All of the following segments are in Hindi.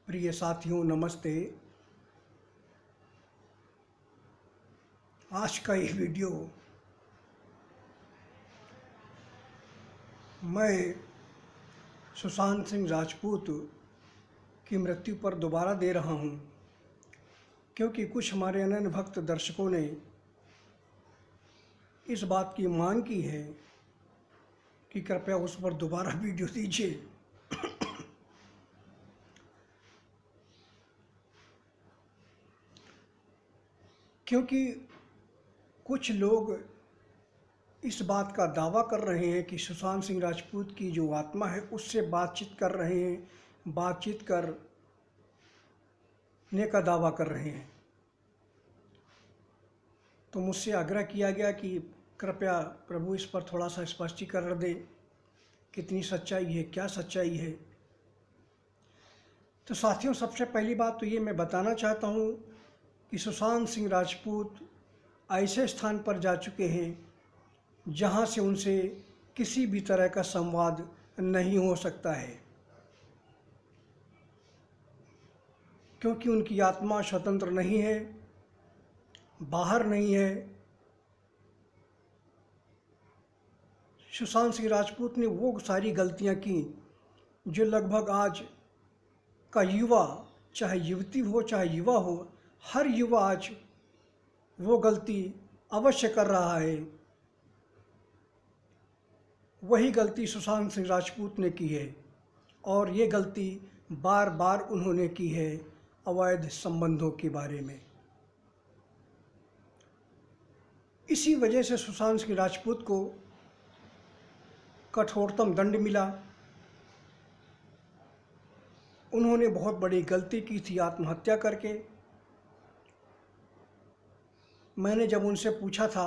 प्रिय साथियों, नमस्ते। आज का ये वीडियो मैं सुशांत सिंह राजपूत की मृत्यु पर दोबारा दे रहा हूं, क्योंकि कुछ हमारे अनन्य भक्त दर्शकों ने इस बात की मांग की है कि कृपया उस पर दोबारा वीडियो दीजिए। क्योंकि कुछ लोग इस बात का दावा कर रहे हैं कि सुशांत सिंह राजपूत की जो आत्मा है उससे बातचीत कर रहे हैं, बातचीत करने का दावा कर रहे हैं। तो मुझसे आग्रह किया गया कि कृपया प्रभु इस पर थोड़ा सा स्पष्टीकरण दें, कितनी सच्चाई है, क्या सच्चाई है। तो साथियों, सबसे पहली बात तो ये मैं बताना चाहता हूँ कि सुशांत सिंह राजपूत ऐसे स्थान पर जा चुके हैं जहाँ से उनसे किसी भी तरह का संवाद नहीं हो सकता है, क्योंकि उनकी आत्मा स्वतंत्र नहीं है, बाहर नहीं है। सुशांत सिंह राजपूत ने वो सारी गलतियां की जो लगभग आज का युवा, चाहे युवती हो चाहे युवा हो, हर युवा आज वो गलती अवश्य कर रहा है। वही गलती सुशांत सिंह राजपूत ने की है, और ये गलती बार बार उन्होंने की है अवैध संबंधों के बारे में। इसी वजह से सुशांत सिंह राजपूत को कठोरतम दंड मिला। उन्होंने बहुत बड़ी गलती की थी आत्महत्या करके। मैंने जब उनसे पूछा था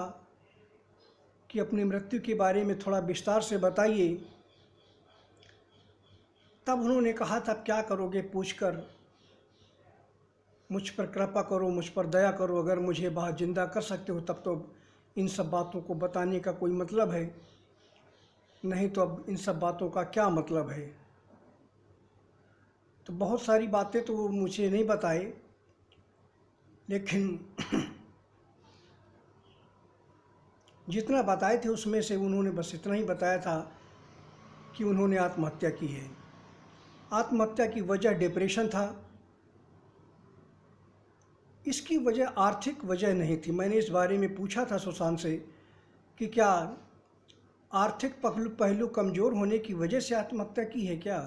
कि अपनी मृत्यु के बारे में थोड़ा विस्तार से बताइए, तब उन्होंने कहा था, क्या करोगे पूछकर, मुझ पर कृपा करो, मुझ पर दया करो, अगर मुझे बाहर जिंदा कर सकते हो तब तो इन सब बातों को बताने का कोई मतलब है, नहीं तो अब इन सब बातों का क्या मतलब है। तो बहुत सारी बातें तो मुझे नहीं बताए, लेकिन जितना बताए थे उसमें से उन्होंने बस इतना ही बताया था कि उन्होंने आत्महत्या की है। आत्महत्या की वजह डिप्रेशन था। इसकी वजह आर्थिक वजह नहीं थी। मैंने इस बारे में पूछा था सुशांत से कि क्या आर्थिक पहलू कमज़ोर होने की वजह से आत्महत्या की है क्या,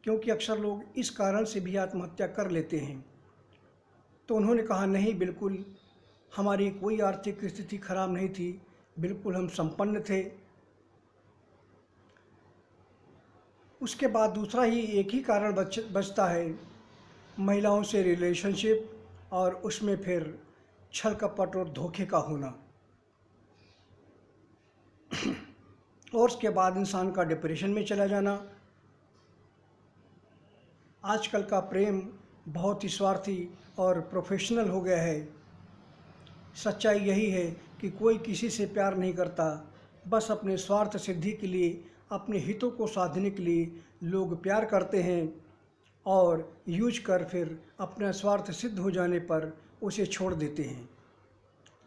क्योंकि अक्सर लोग इस कारण से भी आत्महत्या कर लेते हैं। तो उन्होंने कहा, नहीं, बिल्कुल हमारी कोई आर्थिक स्थिति खराब नहीं थी, बिल्कुल हम संपन्न थे। उसके बाद दूसरा ही एक ही कारण बचता है, महिलाओं से रिलेशनशिप, और उसमें फिर छल कपट और धोखे का होना। और उसके बाद इंसान का डिप्रेशन में चला जाना। आजकल का प्रेम बहुत ही स्वार्थी और प्रोफेशनल हो गया है। सच्चाई यही है कि कोई किसी से प्यार नहीं करता, बस अपने स्वार्थ सिद्धि के लिए, अपने हितों को साधने के लिए लोग प्यार करते हैं, और यूज कर फिर अपना स्वार्थ सिद्ध हो जाने पर उसे छोड़ देते हैं।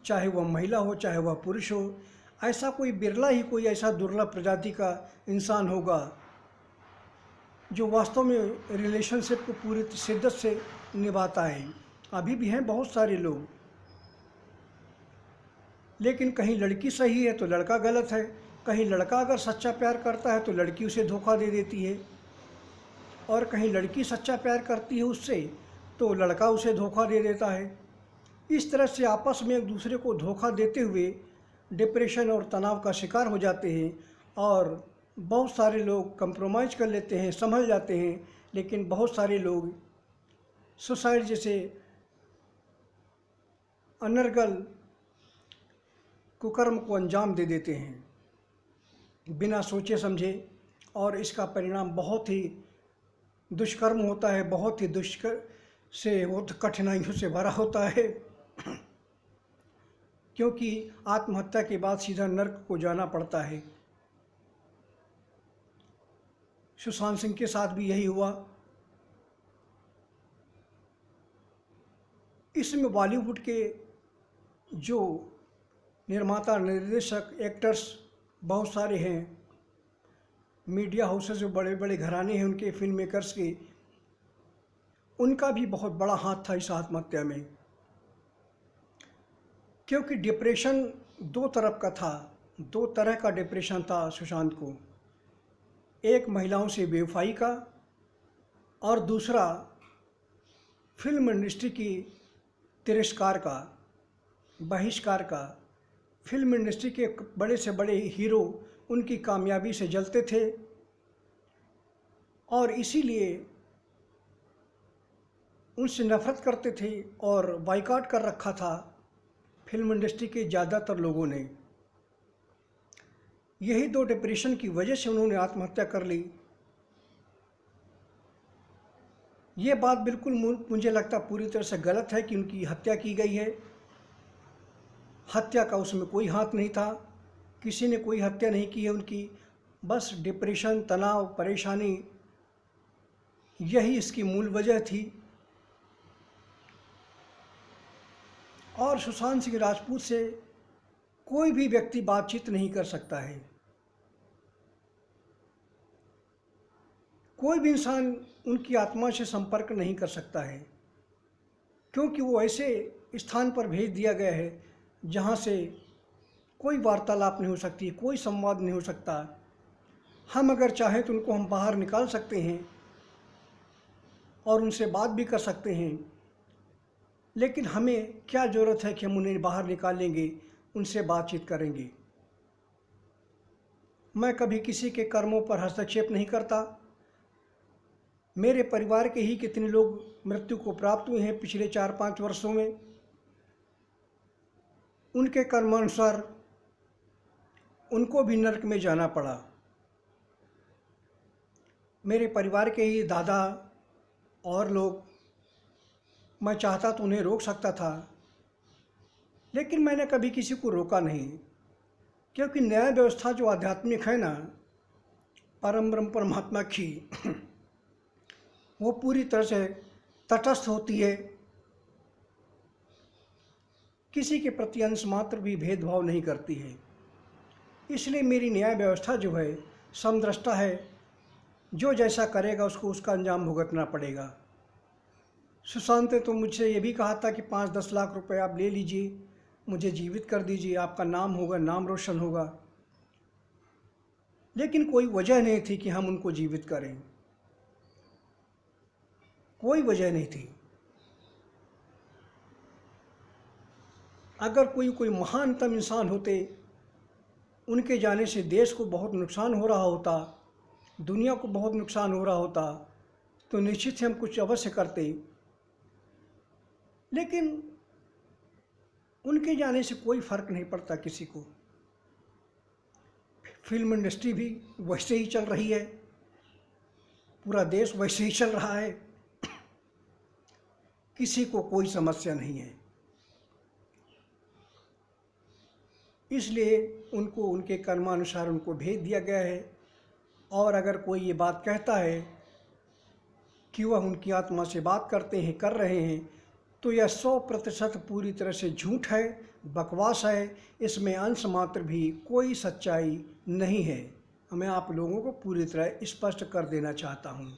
चाहे वह महिला हो चाहे वह पुरुष हो, ऐसा कोई बिरला ही कोई ऐसा दुर्लभ प्रजाति का इंसान होगा जो वास्तव में रिलेशनशिप को पूरी शिद्दत से निभाता है। अभी भी हैं बहुत सारे लोग, लेकिन कहीं लड़की सही है तो लड़का गलत है, कहीं लड़का अगर सच्चा प्यार करता है तो लड़की उसे धोखा दे देती है, और कहीं लड़की सच्चा प्यार करती है उससे तो लड़का उसे धोखा दे देता है। इस तरह से आपस में एक दूसरे को धोखा देते हुए डिप्रेशन और तनाव का शिकार हो जाते हैं, और बहुत सारे लोग कंप्रोमाइज़ कर लेते हैं, संभल जाते हैं, लेकिन बहुत सारे लोग सुसाइड जैसे अनर्गल कुकर्म को अंजाम दे देते हैं बिना सोचे समझे, और इसका परिणाम बहुत ही दुष्कर्म होता है, बहुत ही कठिनाइयों से भरा होता है। क्योंकि आत्महत्या के बाद सीधा नर्क को जाना पड़ता है। सुशांत सिंह के साथ भी यही हुआ। इसमें बॉलीवुड के जो निर्माता, निर्देशक, एक्टर्स बहुत सारे हैं, मीडिया हाउसेस जो बड़े बड़े घराने हैं उनके, फिल्म मेकर्स के, उनका भी बहुत बड़ा हाथ था इस आत्महत्या में। क्योंकि डिप्रेशन दो तरफ का था, दो तरह का डिप्रेशन था सुशांत को। एक महिलाओं से बेवफाई का और दूसरा फिल्म इंडस्ट्री की तिरस्कार का, बहिष्कार का। फिल्म इंडस्ट्री के बड़े से बड़े हीरो उनकी कामयाबी से जलते थे और इसीलिए उनसे नफरत करते थे और बाइकआउट कर रखा था फिल्म इंडस्ट्री के ज़्यादातर लोगों ने। यही दो डिप्रेशन की वजह से उन्होंने आत्महत्या कर ली। ये बात बिल्कुल मुझे लगता पूरी तरह से गलत है कि उनकी हत्या की गई है। हत्या का उसमें कोई हाथ नहीं था, किसी ने कोई हत्या नहीं की है उनकी। बस डिप्रेशन, तनाव, परेशानी, यही इसकी मूल वजह थी। और सुशांत सिंह राजपूत से कोई भी व्यक्ति बातचीत नहीं कर सकता है। कोई भी इंसान उनकी आत्मा से संपर्क नहीं कर सकता है, क्योंकि वो ऐसे स्थान पर भेज दिया गया है जहाँ से कोई वार्तालाप नहीं हो सकती, कोई संवाद नहीं हो सकता। हम अगर चाहें तो उनको हम बाहर निकाल सकते हैं और उनसे बात भी कर सकते हैं, लेकिन हमें क्या ज़रूरत है कि हम उन्हें बाहर निकालेंगे, उनसे बातचीत करेंगे। मैं कभी किसी के कर्मों पर हस्तक्षेप नहीं करता। मेरे परिवार के ही कितने लोग मृत्यु को प्राप्त हुए हैं पिछले 4-5 वर्षों में। उनके कर्मानुसार उनको भी नरक में जाना पड़ा। मेरे परिवार के ही दादा और लोग, मैं चाहता तो उन्हें रोक सकता था, लेकिन मैंने कभी किसी को रोका नहीं। क्योंकि न्याय व्यवस्था जो आध्यात्मिक है ना, परम ब्रह्म परमात्मा की, वो पूरी तरह से तटस्थ होती है, किसी के प्रति अंश मात्र भी भेदभाव नहीं करती है। इसलिए मेरी न्याय व्यवस्था जो है समदृष्टा है, जो जैसा करेगा उसको उसका अंजाम भुगतना पड़ेगा। सुशांत ने तो मुझसे ये भी कहा था कि 5-10 लाख रुपए आप ले लीजिए, मुझे जीवित कर दीजिए, आपका नाम होगा, नाम रोशन होगा। लेकिन कोई वजह नहीं थी कि हम उनको जीवित करें, कोई वजह नहीं थी। अगर कोई महानतम इंसान होते, उनके जाने से देश को बहुत नुकसान हो रहा होता, दुनिया को बहुत नुकसान हो रहा होता, तो निश्चित ही हम कुछ अवश्य करते। लेकिन उनके जाने से कोई फ़र्क नहीं पड़ता किसी को। फिल्म इंडस्ट्री भी वैसे ही चल रही है, पूरा देश वैसे ही चल रहा है, किसी को कोई समस्या नहीं है। इसलिए उनको उनके कर्मानुसार उनको भेज दिया गया है। और अगर कोई ये बात कहता है कि वह उनकी आत्मा से बात करते हैं, कर रहे हैं, तो यह 100% पूरी तरह से झूठ है, बकवास है। इसमें अंश मात्र भी कोई सच्चाई नहीं है। मैं आप लोगों को पूरी तरह स्पष्ट कर देना चाहता हूँ।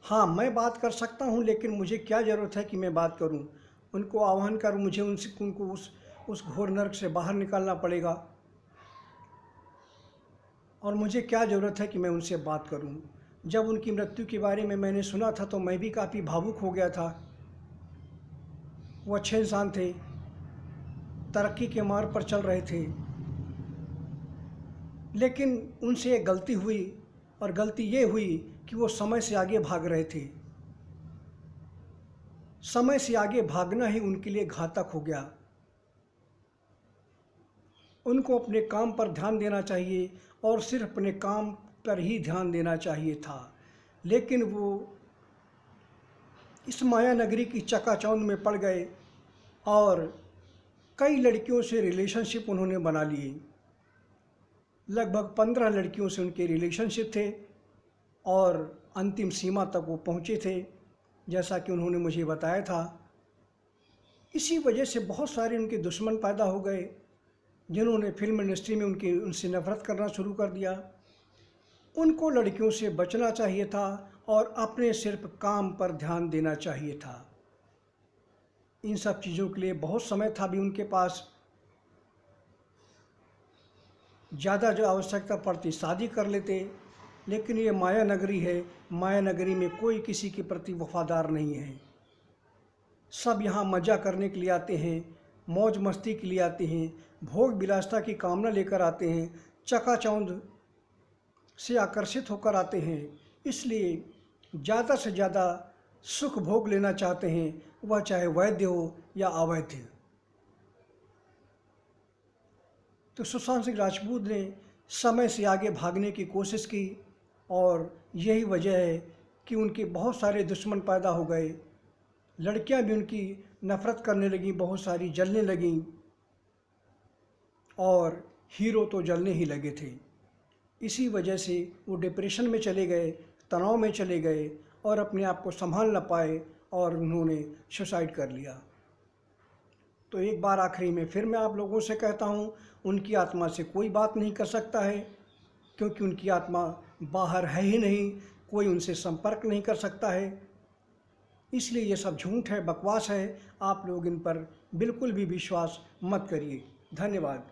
हाँ, मैं बात कर सकता हूँ, लेकिन मुझे क्या ज़रूरत है कि मैं बात करूँ? उनको आह्वान कर मुझे उनको उस घोर नरक से बाहर निकालना पड़ेगा, और मुझे क्या ज़रूरत है कि मैं उनसे बात करूं? जब उनकी मृत्यु के बारे में मैंने सुना था तो मैं भी काफ़ी भावुक हो गया था। वो अच्छे इंसान थे, तरक्की के मार्ग पर चल रहे थे, लेकिन उनसे एक गलती हुई, और गलती ये हुई कि वो समय से आगे भाग रहे थे। समय से आगे भागना ही उनके लिए घातक हो गया। उनको अपने काम पर ध्यान देना चाहिए और सिर्फ अपने काम पर ही ध्यान देना चाहिए था, लेकिन वो इस माया नगरी की चकाचौंध में पड़ गए और कई लड़कियों से रिलेशनशिप उन्होंने बना लिए। लगभग 15 लड़कियों से उनके रिलेशनशिप थे और अंतिम सीमा तक वो पहुँचे थे, जैसा कि उन्होंने मुझे बताया था। इसी वजह से बहुत सारे उनके दुश्मन पैदा हो गए, जिन्होंने फिल्म इंडस्ट्री में उनसे नफ़रत करना शुरू कर दिया। उनको लड़कियों से बचना चाहिए था और अपने सिर्फ काम पर ध्यान देना चाहिए था। इन सब चीज़ों के लिए बहुत समय था भी उनके पास। ज़्यादा जो आवश्यकता पड़ती शादी कर लेते, लेकिन ये माया नगरी है, माया नगरी में कोई किसी के प्रति वफादार नहीं है। सब यहाँ मज़ा करने के लिए आते हैं, मौज मस्ती के लिए आते हैं, भोग विलासता की कामना लेकर आते हैं, चकाचौंध से आकर्षित होकर आते हैं। इसलिए ज़्यादा से ज़्यादा सुख भोग लेना चाहते हैं, वह चाहे वैध हो या अवैध। तो सुशांत सिंह राजपूत ने समय से आगे भागने की कोशिश की और यही वजह है कि उनके बहुत सारे दुश्मन पैदा हो गए। लड़कियां भी उनकी नफ़रत करने लगीं, बहुत सारी जलने लगीं और हीरो तो जलने ही लगे थे। इसी वजह से वो डिप्रेशन में चले गए, तनाव में चले गए और अपने आप को संभाल न पाए और उन्होंने सुसाइड कर लिया। तो एक बार आखिरी में फिर मैं आप लोगों से कहता हूँ, उनकी आत्मा से कोई बात नहीं कर सकता है, क्योंकि उनकी आत्मा बाहर है ही नहीं, कोई उनसे संपर्क नहीं कर सकता है। इसलिए ये सब झूठ है, बकवास है। आप लोग इन पर बिल्कुल भी विश्वास मत करिए। धन्यवाद।